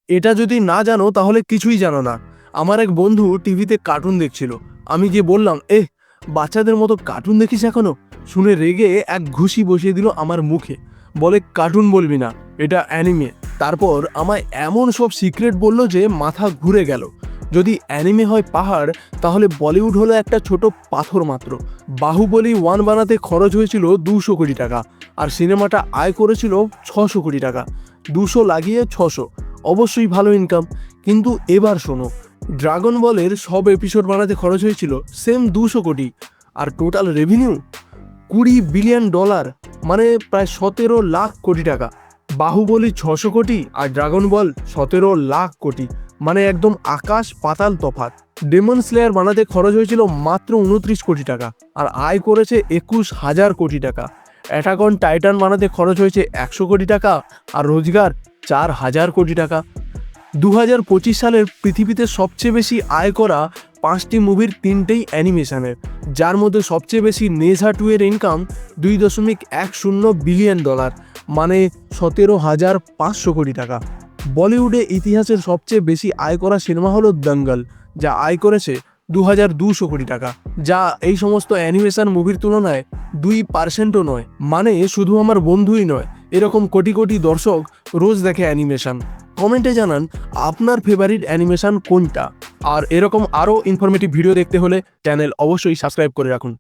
এটা যদি না জানো তাহলে কিছুই জানো না। আমার এক বন্ধু টিভিতে কার্টুন দেখছিল। আমি গিয়ে বললাম, বাচ্চাদের মতো কার্টুন দেখিস এখনো? শুনে রেগে এক ঘুষি বসিয়ে দিল আমার মুখে। বলে, কার্টুন বলবি না, এটা অ্যানিমে। তারপর আমায় এমন সব সিক্রেট বলল যে মাথা ঘুরে গেল। যদি অ্যানিমে হয় পাহাড়, তাহলে বলিউড হলো একটা ছোট পাথর মাত্র। বাহুবলী 1 বানাতে খরচ হয়েছিল 200 কোটি টাকা, আর সিনেমাটা আয় করেছিল 600 কোটি টাকা। 200 লাগিয়ে 600, অবশ্যই ভালো ইনকাম। কিন্তু এবার শোনো, ড্রাগন বলের সব এপিসোড বানাতে খরচ হয়েছিল সেম 200 কোটি, আর টোটাল রেভিনিউ $20 বিলিয়ন, মানে প্রায় 17 লাখ কোটি টাকা। বাহুবলী 600 কোটি আর ড্রাগন বল 17 লাখ কোটি, মানে একদম আকাশ পাতাল তফাৎ। ডেমন স্লেয়ার বানাতে খরচ হয়েছিল মাত্র 29 কোটি টাকা, আর আয় করেছে 21,000 কোটি টাকা। অ্যাটাক অন টাইটান বানাতে খরচ হয়েছে 100 কোটি টাকা, আর রোজগার 4,000 কোটি টাকা। 2025 সালের পৃথিবীতে সবচেয়ে বেশি আয় করা 5টি মুভির 3টেই অ্যানিমেশনের, যার মধ্যে সবচেয়ে বেশি নেজা 2 এর ইনকাম $2.10 বিলিয়ন, মানে 17,500 কোটি টাকা। বলিউডে ইতিহাসের সবচেয়ে বেশি আয় করা সিনেমা হলো দঙ্গল, যা আয় করেছে 2,200 কোটি টাকা, যা এই সমস্ত অ্যানিমেশন মুভির তুলনায় 2%ও নয়। মানে শুধু আমার বন্ধুই নয়, এরকম কোটি কোটি দর্শক রোজ দেখে অ্যানিমেশন। কমেন্টে জানান আপনার ফেভারিট অ্যানিমেশন কোনটা। আর এরকম আরও ইনফরমেটিভ ভিডিও দেখতে হলে চ্যানেল অবশ্যই সাবস্ক্রাইব করে রাখুন।